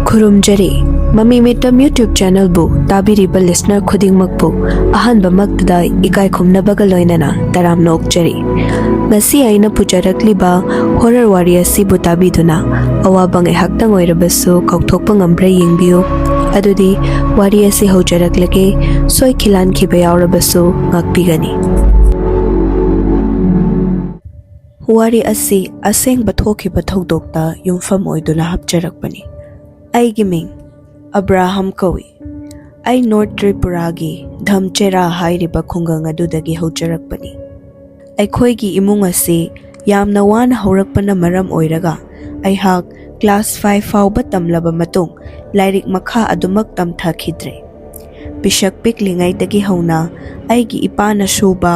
खुरुमजरी mummy MITM YouTube channel बु ताबिरिबा listener खुदिंगमकपु अहनबमक्तदा इकाई खुमनबगा लोइनना तरामना ओक्चरी ngasi aina pujarakliba horror wari asibu tabiduna awabang ehaktang oirabasu kaukthokpa ngambre yingbiu adudi wari asi hojaraklage soi khilan khiba yaurabasu ngakpigani wari asi asengba thokhiba thodokta yumfam oiduna hapjarakpani aigi ming Abraham Kawi ai North Tripuragi Dhamchera hairiba khungang adudagi hojarakpani ꯑꯩꯈꯣꯏꯒꯤ ꯏꯃꯨꯡ ꯑꯁꯤ ꯌꯥꯝꯅ ꯋꯥꯅ ꯍꯧꯔꯛꯄꯅ ꯃꯔꯝ ꯑꯣꯏꯔꯒ ꯑꯩꯍꯥꯛ class 5 ꯐꯥꯎꯕ ꯇꯝꯂꯕ ꯃꯇꯨꯡ ꯂꯥꯏꯔꯤꯛ ꯃꯈꯥ ꯑꯗꯨꯃꯛ ꯇꯝꯊꯈꯤꯗ꯭ꯔꯦ꯫ ꯄꯤꯁꯛ ꯄꯤꯛꯂꯤꯉꯩꯗꯒꯤ ꯍꯧꯅ ꯑꯩꯒꯤ ꯏꯄꯥꯅ ꯁꯨꯕ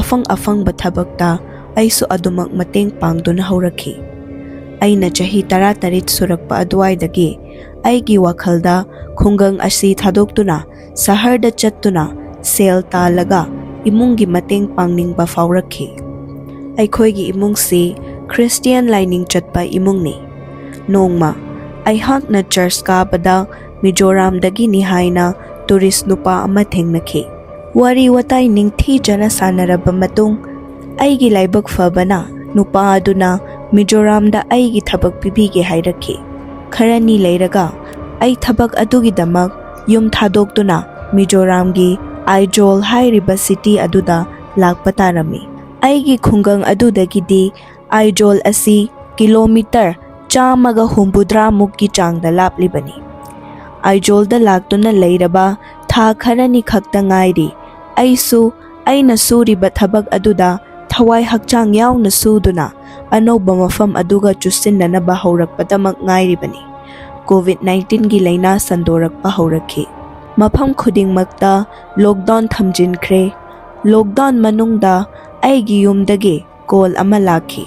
ꯑꯐꯪ-ꯑꯐꯪꯕ ꯊꯕꯛꯇ ꯑꯩꯁꯨ ꯑꯗꯨꯃꯛ ꯃꯇꯦꯡ ꯄꯥꯡꯗꯨꯅ ꯍꯧꯔꯛꯈꯤ꯫ ꯑꯩꯅ ꯆꯍꯤ 13 ꯁꯨꯔꯛꯄ ꯑꯗꯨꯋꯥꯏꯗꯒꯤ ꯑꯩꯒꯤ ꯋꯥꯈꯜꯗ ꯈꯨꯡꯒꯪ ꯑꯁꯤ ꯊꯥꯗꯣꯛꯇꯨꯅ ꯁꯍꯔꯗ ꯆꯠꯇꯨꯅ ꯁꯦꯜ ꯇꯥꯜꯂꯒ इमुंगी मतेंग पांगनिंगबा फावरखी। अखोईगी इमुंगसी Christian lining चटपा इमुंगनी। Nongma अहाकना church काबदा मिजोरामदगी निहायना tourist नुपा अमा थेंगनखी। वारी वताई निंगथी जना सानरबा मतुंग अईगी लाइबक फबना नुपा अदुना मिजोरामदा अईगी थबक पिबीगे हाइरखी। खरनी लेरगा अई थबक अदुगिदमक युम थादोक्तुना मिजोरामगी आइजोल हाइरिबा सिटी अदुदा लाकपा तारमी। अईगी खुंगंग अदुदगिदी आइजोल असी किलोमीटर 150 मुक्की चांगदा लापलिबनी। आइजोलदा लाक्तुना लेरबा था खरनी खक्ता ngairi अईसु अईना सूरिबा थबक अदुदा थवाई हक्चांग यावना सूदुना अनौबा मफम अदुगा चुसिन्ननबा हौरकपदमक ngairibani। कोविड-19 गी लैना संदोरकपा हौरखी। मफम खुदिंगमक्ता लॉकडाउन थमजिनख्रे। लॉकडाउन मनुंगदा अईगी युमदगे कॉल अमा लाखी।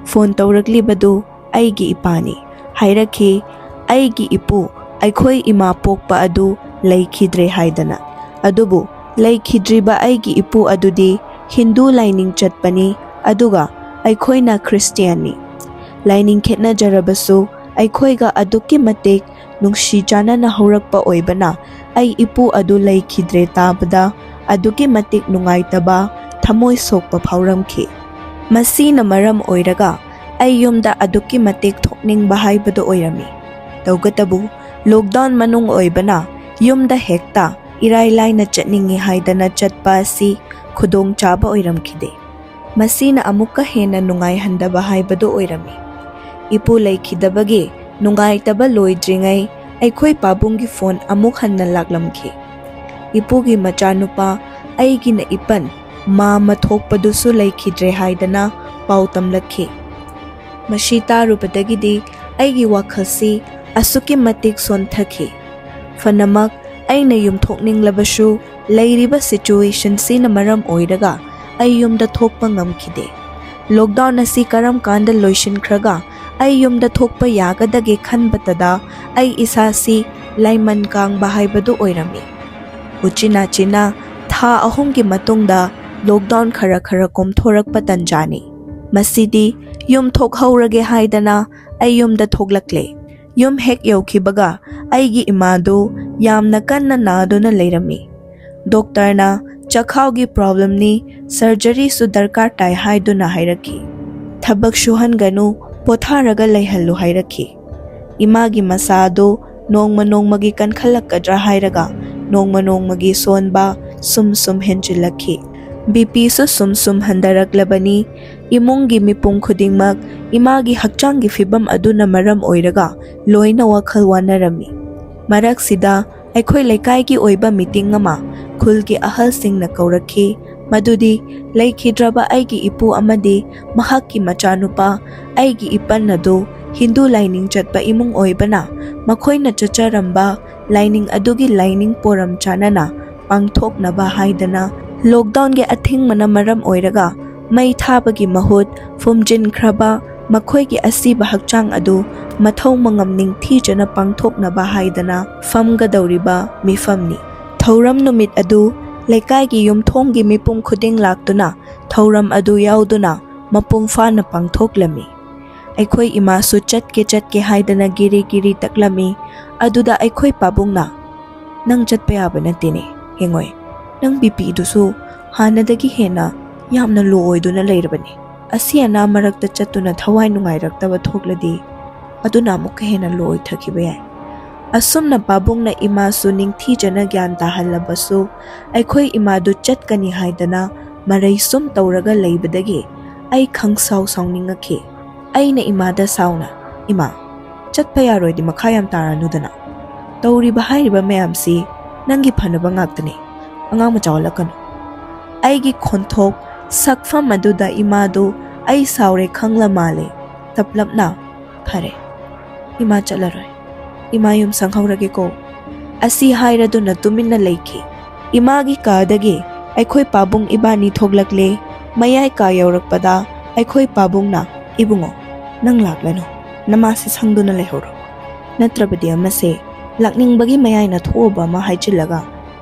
फोन तौरकलिबदु अईगी इपानी हाइरखी अईगी इपु अखोई इमा पोकपा अदु लैखिद्रे हाइदना। अदुबु लैखिद्रिबा अईगी इपु अदुदी हिंदू लाइनिंग चटपनी अदुगा अखोईना क्रिस्टियनी। लाइनिंग खेतना जरबसु अखोईगा अदुकी मतेक नुंगशी चानना हौरकपा ओइबना आई इपु अदु लैखिद्रे ताबदा अदुकी मतिक नुंगाइतबा थमोय सोकपा फावरमखी। मसीना मरम ओइरगा आई युमदा अदुकी मतिक थोकनिंगबा हाइबदो ओइरमी। तौगतबु लॉकडाउन मनुंग ओइबना युमदा हेक्ता इराई लाइना चटनिंगी हाइदना चटपा असि खुदोंग चाबा ओइरमखिदे। मसीना अमुक्का हेना नुंगाइहंदबा हाइबदो ओइरमी। इपु लैखिदबगे नुंगाइतबा लोइद्रिंगै अखोई पाबुंगी फोन अमुक हन्ना लाक्लमखी। इपुगी मचानुपा अईगिना इपन मामा थोकपदुसु लैखिद्रे हाइदना पाउ तमलखी। मशी तारुबदगिदी अईगी वाखलसी असुकी मतिक सोनथखी। फनमक अईना युमथोकनिंगलबसु लैरिबा सिचुएशन सिना मरम ओइरगा अई युमदा थोकपा ngamखिदे। लॉकडाउन असि करम कांदा लोइशिनख्रगा अई युमदा थोकपा यागदगे खनबतदा अई इसासी लाइमन कांग बाहाइबदु ओइरमी। उचिना चिना था अहुमगी मतुंगदा लॉकडाउन खरा खरा कोमथोरकपा तंजानी। मसीदी युम थोकहौरगे हाइदना अई युमदा थोकलक्ले। युम हेक यौखिबगा अईगी इमादु यामना कन्ना नादुना लेरमी। डॉक्टरना चखावगी प्रॉब्लमनी सर्जरी सु दरकार ताई हाइदुना हाइरखी। थबक सुहनगनु पोथारगा लैहल्लु हाइरखी। इमागी मसादो नोंगमा नोंगमगी कनखलक्कद्रा हाइरगा नोंगमा नोंगमगी सोनबा सुम सुम हेंजिलखी। बीपी सु सुम हंदरकलबनी। इमुंगी मिपुंग खुदिंगमक इमागी हक्चांगी फिबम अदुना मरम ओइरगा लोइना वखल वानरमी। मरकसिदा अखोई लेकाईगी ओइबा मीटिंग अमा खुलगी अहलसिंगना कौरखी। मदुदी लैखिद्रबा अईगी इपु अमदी महाक्की मचानुपा अईगी इपन अदु हिंदू लाइनिंग चटपा इमुंग ओइबना मखोइना चचरंबा लाइनिंग अदुगी लाइनिंग पोरम चानना पांगथोकनबा हाइदना लॉकडाउन के अथिंग मना मरम ओइरगा मई थाबगी महुत फुमजिनख्रबा मखोइगी असीबा हक्चांग अदु मथौ मंगमनिंग थीजना पांगथोकनबा हाइदना फमगदौरिबा मिफमनी। थौरम नुमित अदु लेकाईगी युमथोंगी मिपुंग खुदिंग लाक्तुना थौरम अदु याउदुना मपुंग फाना पांगथोकलमी। ꯑꯩꯈꯣꯏ ꯏꯃꯥꯁꯨ ꯆꯠꯀꯦ ꯍꯥꯏꯗꯅ ꯒꯤꯔꯤ ꯇꯛꯂꯝꯃꯤ꯫ ꯑꯗꯨꯗ ꯑꯩꯈꯣꯏ ꯄꯥꯕꯨꯡꯅ "ꯅꯪ ꯆꯠꯄ ꯌꯥꯕ ꯅꯠꯇꯦꯅꯦ ꯍꯦꯡꯉꯣꯏ, ꯅꯪ ꯕꯤꯄꯤꯗꯨꯁꯨ ꯍꯥꯟꯅꯗꯒꯤ ꯍꯦꯟꯅ ꯌꯥꯝꯅ ꯂꯣ ꯑꯣꯏꯗꯨꯅ ꯂꯩꯔꯕꯅꯤ꯫ ꯑꯁꯤ ꯑꯅꯥ ꯃꯔꯛꯇ ꯆꯠꯇꯨꯅ ꯊꯋꯥꯏ ꯅꯨꯡꯉꯥꯏꯔꯛꯇꯕ ꯊꯣꯛꯂꯗꯤ ꯑꯗꯨꯅ ꯑꯃꯨꯛꯀ ꯍꯦꯟꯅ ꯂꯣ ꯑꯣꯏꯊꯈꯤꯕ ꯌꯥꯏ." ꯑꯁꯨꯝꯅ ꯄꯥꯕꯨꯡꯅ ꯏꯃꯥꯁꯨ ꯅꯤꯡꯊꯤꯖꯅ ꯒ꯭ꯌꯥꯟ ꯇꯥꯍꯜꯂꯕꯁꯨ ꯑꯩꯈꯣꯏ ꯏꯃꯥꯗꯨ ꯆꯠꯀꯅꯤ ꯍꯥꯏꯗꯅ ꯃꯔꯩ ꯁꯨꯝ ꯇꯧꯔꯒ ꯂꯩꯕꯗꯒꯤ ꯑꯩ ꯈꯪꯁꯥꯎ ꯁꯥꯎꯅꯤꯡꯉꯛꯈꯤ꯫ ꯑꯩꯅ ꯏꯃꯥꯗ ꯁꯥꯎꯅ "ꯏꯃꯥ, ꯆꯠꯄ ꯌꯥꯔꯣꯏꯗꯤ ꯃꯈꯥ ꯌꯥꯝ ꯇꯥꯔꯅꯨꯗꯅ꯫ ꯇꯧꯔꯤꯕ ꯍꯥꯏꯔꯤꯕ ꯃꯌꯥꯝꯁꯤ ꯅꯪꯒꯤ ꯐꯅꯕ ꯉꯥꯛꯇꯅꯤ, ꯑꯉꯥꯡ ꯃꯆꯥ ꯑꯣꯜꯂꯛꯀꯅꯨ." ꯑꯩꯒꯤ ꯈꯣꯟꯊꯣꯛ ꯁꯛꯐꯝ ꯑꯗꯨꯗ ꯏꯃꯥꯗꯨ ꯑꯩ ꯁꯥꯎꯔꯦ ꯈꯪꯂ ꯃꯥꯜꯂꯦ꯫ ꯇꯞꯂꯞꯅ "ꯐꯔꯦ, ꯏꯃꯥ ꯆꯠꯂꯔꯣꯏ, ꯏꯃꯥ ꯌꯨꯝ ꯁꯪꯍꯧꯔꯒꯦꯀꯣ" ꯑꯁꯤ ꯍꯥꯏꯔꯗꯨꯅ ꯇꯨꯃꯤꯟꯅ ꯂꯩꯈꯤ꯫ ꯏꯃꯥꯒꯤ ꯀꯥꯗꯒꯤ ꯑꯩꯈꯣꯏ ꯄꯥꯕꯨꯡ ꯏꯕꯥꯅꯤ ꯊꯣꯛꯂꯛꯂꯦ꯫ ꯃꯌꯥꯏ ꯀꯥ ꯌꯧꯔꯛꯄꯗ ꯑꯩꯈꯣꯏ ꯄꯥꯕꯨꯡꯅ "ꯏꯕꯨꯡꯉꯣ, ꯅꯪ ꯂꯥꯛꯂꯅꯨ, ꯅꯃꯥꯁꯦ ꯁꯪꯗꯨꯅ ꯂꯩꯍꯧꯔꯣ. ꯅꯠꯇ꯭ꯔꯕꯗꯤ ꯑꯃꯁꯦ ꯂꯥꯛꯅꯤꯡꯕꯒꯤ ꯃꯌꯥꯏꯅ ꯊꯣꯛꯑꯕ ꯑꯃ ꯍꯥꯏꯖꯤꯜꯂꯒ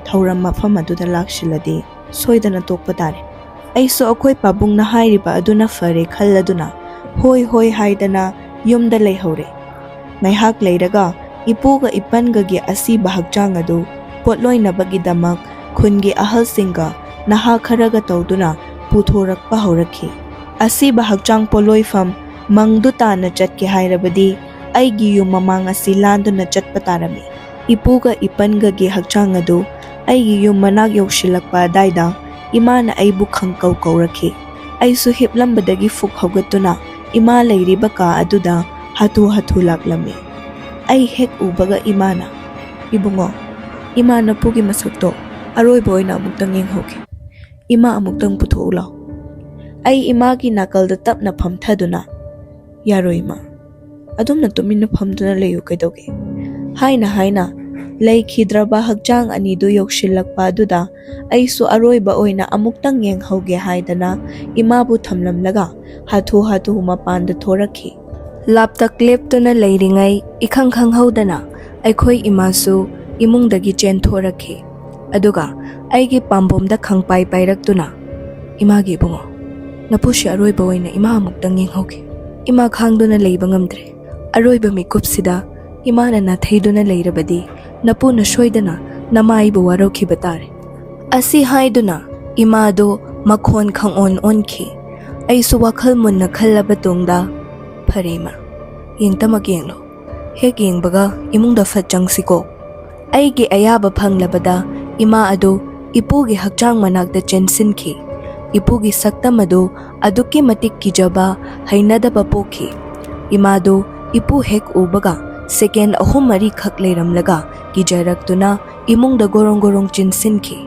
ꯊꯧꯔꯝ ꯃꯐꯝ ꯑꯗꯨꯗ ꯂꯥꯛꯁꯤꯜꯂꯗꯤ ꯁꯣꯏꯗꯅ ꯇꯣꯛꯄ ꯇꯥꯔꯦ." ꯑꯩꯁꯨ ꯑꯩꯈꯣꯏ ꯄꯥꯕꯨꯡꯅ ꯍꯥꯏꯔꯤꯕ ꯑꯗꯨꯅ ꯐꯔꯦ ꯈꯜꯂꯗꯨꯅ ꯍꯣꯏ ꯍꯥꯏꯗꯅ ꯌꯨꯝꯗ ꯂꯩꯍꯧꯔꯦ꯫ ꯉꯥꯏꯍꯥꯛ ꯂꯩꯔꯒ ꯏꯄꯨꯒ ꯏꯄꯟꯒꯒꯤ ꯑꯁꯤꯕ ꯍꯛꯆꯥꯡ ꯑꯗꯨ ꯄꯣꯠꯂꯣꯏꯅꯕꯒꯤꯗꯃꯛ ꯈꯨꯟꯒꯤ ꯑꯍꯜꯁꯤꯡꯒ ꯅꯍꯥ ꯈꯔꯒ ꯇꯧꯗꯨꯅ ꯄꯨꯊꯣꯔꯛꯄ ꯍꯧꯔꯛꯈꯤ꯫ ꯑꯁꯤꯕ ꯍꯛꯆꯥꯡ ꯄꯣꯠꯂꯣꯏꯐꯝ ꯃꯪꯗꯨ ꯇꯥꯅ ꯆꯠꯀꯦ ꯍꯥꯏꯔꯕꯗꯤ ꯑꯩꯒꯤ ꯌꯨꯝ ꯃꯃꯥꯡ ꯑꯁꯤ ꯂꯥꯟꯗꯨꯅ ꯆꯠꯄ ꯇꯥꯔꯝꯃꯤ꯫ ꯏꯄꯨꯒ ꯏꯄꯟꯒꯒꯤ ꯍꯛꯆꯥꯡ ꯑꯗꯨ ꯑꯩꯒꯤ ꯌꯨꯝ ꯃꯅꯥꯛ ꯌꯧꯁꯤꯜꯂꯛꯄ ꯑꯗꯥꯏꯗ ꯏꯃꯥꯅ ꯑꯩꯕꯨ ꯈꯪꯀꯧ ꯀꯧꯔꯛꯈꯤ꯫ ꯑꯩꯁꯨ ꯍꯤꯞꯂꯝꯕꯗꯒꯤ ꯐꯨꯛ ꯍꯧꯒꯠꯇꯨꯅ ꯏꯃꯥ ꯂꯩꯔꯤꯕ ꯀꯥ ꯑꯗꯨꯗ ꯍꯥꯊꯨ ꯂꯥꯛꯂꯝꯃꯤ꯫ ꯑꯩ ꯍꯦꯛ ꯎꯕꯒ ꯏꯃꯥꯅ "ꯏꯕꯨꯡꯉꯣ, ꯏꯃꯥ ꯅꯄꯨꯒꯤ ꯃꯁꯛꯇꯣ ꯑꯔꯣꯏꯕ ꯑꯣꯏꯅ ꯑꯃꯨꯛꯇꯪ ꯌꯦꯡꯍꯧꯒꯦ. ꯏꯃꯥ ꯑꯃꯨꯛꯇꯪ ꯄꯨꯊꯣꯛꯎ ꯂꯥꯎ." ꯑꯩ ꯏꯃꯥꯒꯤ ꯅꯥꯀꯜꯗ ꯇꯞꯅ ꯐꯝꯊꯗꯨꯅ "ꯌꯥꯔꯣꯏ ꯏꯃꯥ, ꯑꯗꯨꯝꯅ ꯇꯨꯃꯤꯟꯅ ꯐꯝꯗꯨꯅ ꯂꯩꯌꯨ ꯀꯩꯗꯧꯒꯦ?" ꯍꯥꯏꯅ ꯂꯩꯈꯤꯗ꯭ꯔꯕ ꯍꯛꯆꯥꯡ ꯑꯅꯤꯗꯨ ꯌꯧꯁꯤꯜꯂꯛꯄ ꯑꯗꯨꯗ ꯑꯩꯁꯨ ꯑꯔꯣꯏꯕ ꯑꯣꯏꯅ ꯑꯃꯨꯛꯇꯪ ꯌꯦꯡꯍꯧꯒꯦ ꯍꯥꯏꯗꯅ ꯏꯃꯥꯕꯨ ꯊꯝꯂꯝꯂꯒ ꯍꯥꯊꯨ ꯃꯄꯥꯟꯗ ꯊꯣꯔꯛꯈꯤ꯫ ꯂꯥꯞꯇꯛ ꯂꯦꯞꯇꯨꯅ ꯂꯩꯔꯤꯉꯩ ꯏꯈꯪ ꯈꯪꯍꯧꯗꯅ ꯑꯩꯈꯣꯏ ꯏꯃꯥꯁꯨ ꯏꯃꯨꯡꯗꯒꯤ ꯆꯦꯟꯊꯣꯔꯛꯈꯤ꯫ ꯑꯗꯨꯒ ꯑꯩꯒꯤ ꯄꯥꯝꯕꯣꯝꯗ ꯈꯪꯄꯥꯏ ꯄꯥꯏꯔꯛꯇꯨꯅ "ꯏꯃꯥꯒꯤ ꯏꯕꯨꯡꯉꯣ, ꯅꯄꯨꯁꯤ ꯑꯔꯣꯏꯕ ꯑꯣꯏꯅ ꯏꯃꯥ ꯑꯃꯨꯛꯇꯪ ꯌꯦꯡꯍꯧꯒꯦ." ꯏꯃꯥ ꯈꯥꯡꯗꯨꯅ ꯂꯩꯕ ꯉꯝꯗ꯭ꯔꯦ꯫ ꯑꯔꯣꯏꯕ ꯃꯤꯀꯨꯞꯁꯤꯗ ꯏꯃꯥꯅ ꯅꯥꯊꯩꯗꯨꯅ ꯂꯩꯔꯕꯗꯤ ꯅꯄꯨꯅ ꯁꯣꯏꯗꯅ ꯅꯃꯥꯏꯕꯨ ꯋꯥꯔꯧꯈꯤꯕ ꯇꯥꯔꯦ꯫ ꯑꯁꯤ ꯍꯥꯏꯗꯨꯅ ꯏꯃꯥꯗꯨ ꯃꯈꯣꯟ ꯈꯪꯑꯣꯟ ꯑꯣꯟꯈꯤ꯫ ꯑꯩꯁꯨ ꯋꯥꯈꯜ ꯃꯨꯟꯅ ꯈꯜꯂꯕ ꯇꯨꯡꯗ "ꯐꯔꯦ ꯏꯃꯥ, ꯌꯦꯡꯇꯃꯛ ꯌꯦꯡꯂꯣ. ꯍꯦꯛ ꯌꯦꯡꯕꯒ ꯏꯃꯨꯡꯗ ꯐꯠ ꯆꯪꯁꯤꯀꯣ." ꯑꯩꯒꯤ ꯑꯌꯥꯕ ꯐꯪꯂꯕꯗ ꯏꯃꯥ ꯑꯗꯨ ꯏꯄꯨꯒꯤ ꯍꯛꯆꯥꯡ ꯃꯅꯥꯛꯇ ꯆꯦꯟꯁꯤꯟꯈꯤ꯫ ꯏꯄꯨꯒꯤ ꯁꯛꯇꯝ ꯑꯗꯨ ꯑꯗꯨꯛꯀꯤ ꯃꯇꯤꯛ ꯀꯤꯖꯕ, ꯍꯩꯅꯗꯕ ꯄꯣꯛꯈꯤ꯫ ꯏꯃꯥꯗꯨ ꯏꯄꯨ ꯍꯦꯛ ꯎꯕꯒ ꯁꯦꯀꯦꯟ 3-4 ꯈꯛ ꯂꯩꯔꯝꯂꯒ ꯀꯤꯖꯔꯛꯇꯨꯅ ꯏꯃꯨꯡꯗ ꯒꯣꯔꯣꯡ ꯆꯤꯟꯁꯤꯟꯈꯤ꯫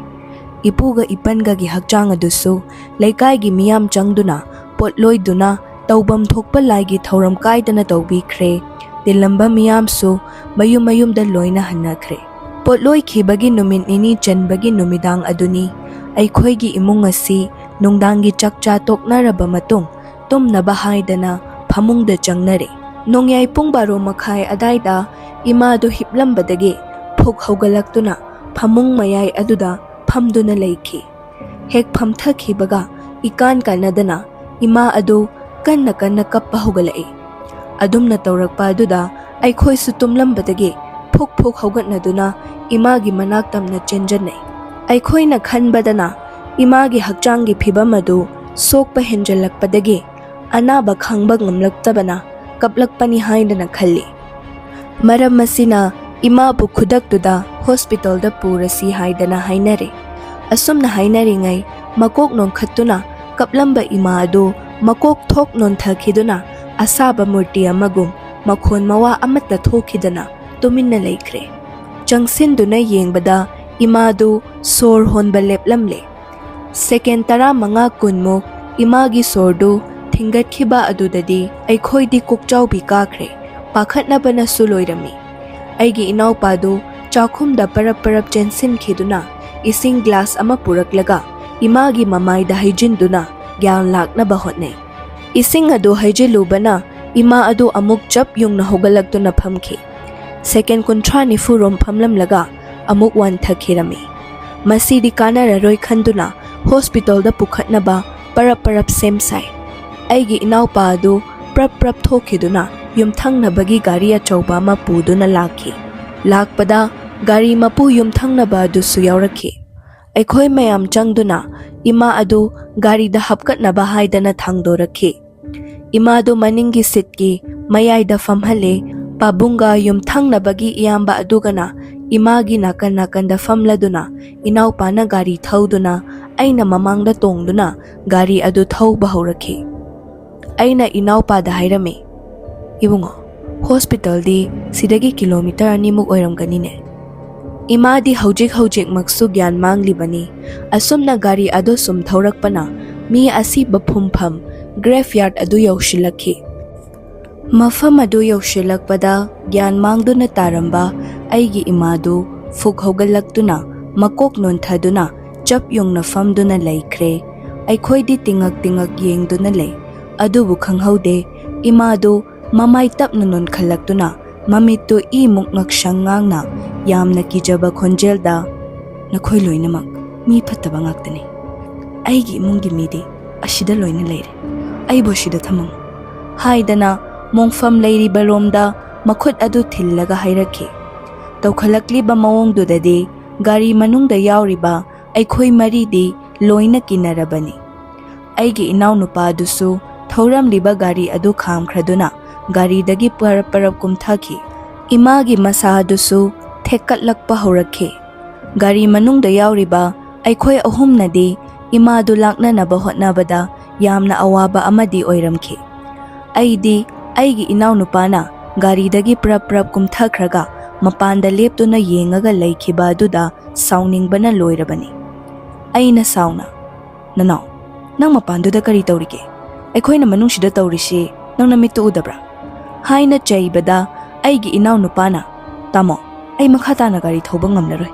ꯏꯄꯨꯒ ꯏꯄꯟꯒꯒꯤ ꯍꯛꯆꯥꯡ ꯑꯗꯨꯁꯨ ꯂꯩꯀꯥꯏꯒꯤ ꯃꯤꯌꯥꯝ ꯆꯪꯗꯨꯅ ꯄꯣꯠꯂꯣꯏꯗꯨꯅ ꯇꯧꯐꯝ ꯊꯣꯛꯄ ꯂꯥꯏꯒꯤ ꯊꯧꯔꯝ ꯀꯥꯏꯗꯅ ꯇꯧꯕꯤꯈ꯭ꯔꯦ꯫ ꯇꯤꯜꯂꯝꯕ ꯃꯤꯌꯥꯝꯁꯨ ꯃꯌꯨꯝꯗ ꯂꯣꯏꯅ ꯍꯟꯅꯈ꯭ꯔꯦ꯫ ꯄꯣꯠꯂꯣꯏꯈꯤꯕꯒꯤ ꯅꯨꯃꯤꯠ ꯅꯤꯅꯤ ꯆꯟꯕꯒꯤ ꯅꯨꯃꯤꯗꯥꯡ ꯑꯗꯨꯅꯤ ꯑꯩꯈꯣꯏꯒꯤ ꯏꯃꯨꯡ ꯑꯁꯤ ꯅꯨꯡꯗꯥꯡꯒꯤ ꯆꯥꯛꯆꯥ ꯇꯣꯛꯅꯔꯕ ꯃꯇꯨꯡ ꯇꯨꯝꯅꯕ ꯍꯥꯏꯗꯅ ꯐꯃꯨꯡꯗ ꯆꯪꯅꯔꯦ꯫ ꯅꯣꯡꯌꯥꯏ ꯄꯨꯡ 12:30 ꯑꯗꯥꯏꯗ ꯏꯃꯥꯗꯨ ꯍꯤꯞꯂꯝꯕꯗꯒꯤ ꯐꯨꯛ ꯍꯧꯒꯠꯂꯛꯇꯨꯅ ꯐꯃꯨꯡ ꯃꯌꯥꯏ ꯑꯗꯨꯗ ꯐꯝꯗꯨꯅ ꯂꯩꯈꯤ꯫ ꯍꯦꯛ ꯐꯝꯊꯈꯤꯕꯒ ꯏꯀꯥꯟ ꯀꯥꯟꯅꯗꯅ ꯏꯃꯥ ꯑꯗꯨ ꯀꯟꯅ ꯀꯞꯄ ꯍꯧꯒꯠꯂꯛꯏ꯫ ꯑꯗꯨꯝꯅ ꯇꯧꯔꯛꯄ ꯑꯗꯨꯗ ꯑꯩꯈꯣꯏꯁꯨ ꯇꯨꯝꯂꯝꯕꯗꯒꯤ ꯐꯨꯛ ꯍꯧꯒꯠꯅꯗꯨꯅ ꯏꯃꯥꯒꯤ ꯃꯅꯥꯛ ꯇꯝꯅ ꯆꯦꯟꯖꯟꯅꯩ꯫ ꯑꯩꯈꯣꯏꯅ ꯈꯟꯕꯗꯅ ꯏꯃꯥꯒꯤ ꯍꯛꯆꯥꯡꯒꯤ ꯐꯤꯕꯝ ꯑꯗꯨ ꯁꯣꯛꯄ ꯍꯦꯟꯖꯜꯂꯛꯄꯗꯒꯤ ꯑꯅꯥꯕ ꯈꯥꯡꯕ ꯉꯝꯂꯛꯇꯕꯅ ꯀꯞꯂꯛꯄꯅꯤ ꯍꯥꯏꯗꯅ ꯈꯜꯂꯤ꯫ ꯃꯔꯝ ꯑꯁꯤꯅ ꯏꯃꯥꯕꯨ ꯈꯨꯗꯛꯇꯨꯗ ꯍꯣꯁꯄꯤꯇꯥꯜꯗ ꯄꯨꯔꯁꯤ ꯍꯥꯏꯗꯅ ꯍꯥꯏꯅꯔꯦ꯫ ꯑꯁꯨꯝꯅ ꯍꯥꯏꯅꯔꯤꯉꯩ ꯃꯀꯣꯛ ꯅꯣꯟꯈꯠꯇꯨꯅ ꯀꯞꯂꯝꯕ ꯏꯃꯥ ꯑꯗꯨ ꯃꯀꯣꯛ ꯊꯣꯛ ꯅꯣꯟꯊꯈꯤꯗꯨꯅ ꯑꯁꯥꯕ ꯃꯨꯔꯇꯤ ꯑꯃꯒꯨꯝ ꯃꯈꯣꯟ ꯃꯋꯥ ꯑꯃꯠꯇ ꯊꯣꯛꯈꯤꯗꯅ ꯇꯨꯃꯤꯟꯅ ꯂꯩꯈ꯭ꯔꯦ꯫ ꯆꯪꯁꯤꯟꯗꯨꯅ ꯌꯦꯡꯕꯗ ꯏꯃꯥꯗꯨ ꯁꯣꯔ ꯍꯣꯟꯕ ꯂꯦꯞꯂꯝꯂꯦ꯫ ꯁꯦꯀꯦꯟ 15-20 ꯏꯃꯥꯒꯤ ꯁꯣꯔꯗꯨ ꯊꯤꯡꯒꯠꯈꯤꯕ ꯑꯗꯨꯗꯗꯤ ꯑꯩꯈꯣꯏꯗꯤ ꯀꯣꯛꯆꯥꯎꯕꯤ ꯀꯥꯈ꯭ꯔꯦ꯫ ꯄꯥꯈꯠꯅꯕꯅꯁꯨ ꯂꯣꯏꯔꯝꯃꯤ꯫ ꯑꯩꯒꯤ ꯏꯅꯥꯎꯄꯥꯗꯨ ꯆꯥꯛꯈꯨꯝꯗ ꯄꯔꯞ ꯆꯦꯟꯁꯤꯟꯈꯤꯗꯨꯅ ꯏꯁꯤꯡ ꯒ꯭ꯂꯥꯁ ꯑꯃ ꯄꯨꯔꯛꯂꯒ ꯏꯃꯥꯒꯤ ꯃꯃꯥꯏꯗ ꯍꯩꯖꯤꯟꯗꯨꯅ ꯒ꯭ꯌꯥꯟ ꯂꯥꯛꯅꯕ ꯍꯣꯠꯅꯩ꯫ ꯏꯁꯤꯡ ꯑꯗꯨ ꯍꯩꯖꯤꯜꯂꯨꯕꯅ ꯏꯃꯥ ꯑꯗꯨ ꯑꯃꯨꯛ ꯆꯞ ꯌꯨꯡꯅ ꯍꯧꯒꯠꯂꯛꯇꯨꯅ ꯐꯝꯈꯤ꯫ ꯁꯦꯀꯦꯟ 30-40 ꯔꯣꯝ ꯐꯝꯂꯝꯂꯒ ꯑꯃꯨꯛ ꯋꯥꯟꯊꯈꯤꯔꯝꯃꯤ꯫ ꯃꯁꯤꯗꯤ ꯀꯥꯟꯅꯔꯔꯣꯏ ꯈꯟꯗꯨꯅ ꯍꯣꯁꯄꯤꯇꯥꯜꯗ ꯄꯨꯈꯠꯅꯕ ꯄꯔꯞ ꯁꯦꯝ ꯁꯥꯏ꯫ ꯑꯩꯒꯤ ꯏꯅꯥꯎꯄꯥ ꯑꯗꯨ ꯄ꯭ꯔꯞ ꯊꯣꯛꯈꯤꯗꯨꯅ ꯌꯨꯝꯊꯪꯅꯕꯒꯤ ꯒꯥꯔꯤ ꯑꯆꯧꯕ ꯑꯃ ꯄꯨꯗꯨꯅ ꯂꯥꯛꯈꯤ꯫ ꯂꯥꯛꯄꯗ ꯒꯥꯔꯤ ꯃꯄꯨ ꯌꯨꯝꯊꯪꯅꯕ ꯑꯗꯨꯁꯨ ꯌꯥꯎꯔꯛꯈꯤ꯫ ꯑꯩꯈꯣꯏ ꯃꯌꯥꯝ ꯆꯪꯗꯨꯅ ꯏꯃꯥ ꯑꯗꯨ ꯒꯥꯔꯤꯗ ꯍꯥꯞꯀꯠꯅꯕ ꯍꯥꯏꯗꯅ ꯊꯥꯡꯗꯣꯔꯛꯈꯤ꯫ ꯏꯃꯥꯗꯨ ꯃꯅꯤꯡꯒꯤ ꯁꯤꯠꯀꯤ ꯃꯌꯥꯏꯗ ꯐꯝꯍꯜꯂꯦ꯫ ꯄꯥꯕꯨꯡꯒ ꯌꯨꯝꯊꯪꯅꯕꯒꯤ ꯏꯌꯥꯝꯕ ꯑꯗꯨꯒꯅ ꯏꯃꯥꯒꯤ ꯅꯥꯀꯟꯗ ꯐꯝꯂꯗꯨꯅ ꯏꯅꯥꯎꯄꯥꯅ ꯒꯥꯔꯤ ꯊꯧꯗꯨꯅ ꯑꯩꯅ ꯃꯃꯥꯡꯗ ꯇꯣꯡꯗꯨꯅ ꯒꯥꯔꯤ ꯑꯗꯨ ꯊꯧꯕ ꯍꯧꯔꯛꯈꯤ꯫ ꯑꯩꯅ ꯏꯅꯥꯎꯄꯥꯗ ꯍꯥꯏꯔꯝꯃꯤ, "ꯏꯕꯨꯡꯉꯣ, ꯍꯣꯁꯄꯤꯇꯥꯜꯗꯤ ꯁꯤꯗꯒꯤ ꯀꯤꯂꯣꯃꯤꯇꯔ 2 ꯑꯣꯏꯔꯝꯒꯅꯤꯅꯦ"꯫ ꯏꯃꯥꯗꯤ ꯍꯧꯖꯤꯛꯃꯛꯁꯨ ꯒ꯭ꯌꯥꯟ ꯃꯥꯡꯂꯤꯕꯅꯤ꯫ ꯑꯁꯨꯝꯅ ꯒꯥꯔꯤ ꯑꯗꯨ ꯁꯨꯝ ꯊꯧꯔꯛꯄꯅ ꯃꯤ ꯑꯁꯤꯕ ꯐꯨꯝꯐꯝ ꯒ꯭ꯔꯦꯚꯌꯥꯔꯗ ꯑꯗꯨ ꯌꯧꯁꯤꯜꯂꯛꯈꯤ꯫ ꯃꯐꯝ ꯑꯗꯨ ꯌꯧꯁꯤꯜꯂꯛꯄꯗ ꯒ꯭ꯌꯥꯟ ꯃꯥꯡꯗꯨꯅ ꯇꯥꯔꯝꯕ ꯑꯩꯒꯤ ꯏꯃꯥꯗꯨ ꯐꯨꯛ ꯍꯧꯒꯠꯂꯛꯇꯨꯅ ꯃꯀꯣꯛ ꯅꯣꯟꯊꯗꯨꯅ ꯆꯞ ꯌꯨꯡꯅ ꯐꯝꯗꯨꯅ ꯂꯩꯈ꯭ꯔꯦ꯫ ꯑꯩꯈꯣꯏꯗꯤ ꯇꯤꯡꯉꯛ ꯌꯦꯡꯗꯨꯅ ꯂꯩ꯫ ꯑꯗꯨꯕꯨ ꯈꯪꯍꯧꯗꯦ ꯏꯃꯥꯗꯨ ꯃꯃꯥꯏ ꯇꯞꯅ ꯅꯣꯟꯈꯠꯂꯛꯇꯨꯅ ꯃꯃꯤꯠꯇꯨ ꯏꯃꯨꯛ ꯉꯛꯁꯪ ꯉꯥꯡꯅ ꯌꯥꯝꯅ ꯀꯤꯖꯕ ꯈꯣꯟꯖꯦꯜꯗ, "ꯅꯈꯣꯏ ꯂꯣꯏꯅꯃꯛ ꯃꯤ ꯐꯠꯇꯕ ꯉꯥꯛꯇꯅꯤ꯫ ꯑꯩꯒꯤ ꯏꯃꯨꯡꯒꯤ ꯃꯤꯗꯤ ꯑꯁꯤꯗ ꯂꯣꯏꯅ ꯂꯩꯔꯦ꯫ ꯑꯩꯕꯨ ꯑꯁꯤꯗ ꯊꯝꯃꯝꯃꯨ" ꯍꯥꯏꯗꯅ ꯃꯣꯡꯐꯝ ꯂꯩꯔꯤꯕ ꯔꯣꯝꯗ ꯃꯈꯨꯠ ꯑꯗꯨ ꯊꯤꯜꯂꯒ ꯍꯥꯏꯔꯛꯈꯤ꯫ ꯇꯧꯈꯠꯂꯛꯂꯤꯕ ꯃꯑꯣꯡꯗꯨꯗꯗꯤ ꯒꯥꯔꯤ ꯃꯅꯨꯡꯗ ꯌꯥꯎꯔꯤꯕ ꯑꯩꯈꯣꯏ ꯃꯔꯤꯗꯤ ꯂꯣꯏꯅ ꯀꯤꯅꯔꯕꯅꯤ꯫ ꯑꯩꯒꯤ ꯏꯅꯥꯎꯅꯨꯄꯥꯗꯨꯁꯨ ꯊꯧꯔꯝꯂꯤꯕ ꯒꯥꯔꯤ ꯑꯗꯨ ꯈꯥꯝꯈ꯭ꯔꯗꯨꯅ ꯒꯥꯔꯤꯗꯒꯤ ꯄꯔꯞ ꯀꯨꯝꯊꯈꯤ꯫ ꯏꯃꯥꯒꯤ ꯃꯁꯥ ꯑꯗꯨꯁꯨ ꯊꯦꯛꯀꯠꯂꯛꯄ ꯍꯧꯔꯛꯈꯤ꯫ ꯒꯥꯔꯤ ꯃꯅꯨꯡꯗ ꯌꯥꯎꯔꯤꯕ ꯑꯩꯈꯣꯏ ꯑꯍꯨꯝꯅꯗꯤ ꯏꯃꯥꯗꯨ ꯂꯥꯛꯅꯅꯕ ꯍꯣꯠꯅꯕꯗ ꯌꯥꯝꯅ ꯑꯋꯥꯕ ꯑꯃꯗꯤ ꯑꯣꯏꯔꯝꯈꯤ꯫ ꯑꯩꯗꯤ ꯑꯩꯒꯤ ꯏꯅꯥꯎꯅꯨꯄꯥꯅ ꯒꯥꯔꯤꯗꯒꯤ ꯄꯔꯞ ꯀꯨꯝꯊꯈ꯭ꯔꯒ ꯃꯄꯥꯟꯗ ꯂꯦꯞꯇꯨꯅ ꯌꯦꯡꯉꯒ ꯂꯩꯈꯤꯕ ꯑꯗꯨꯗ sauningbana loirabani. Aina sauna, "Nanaw, nang mapanduda kari taurige? Aikhoina manungsida taurisi nang namittu udabra?" haina chaibada aigi inaw nupana, "Tamo, ai makha tana gari thauba ngamlaroi.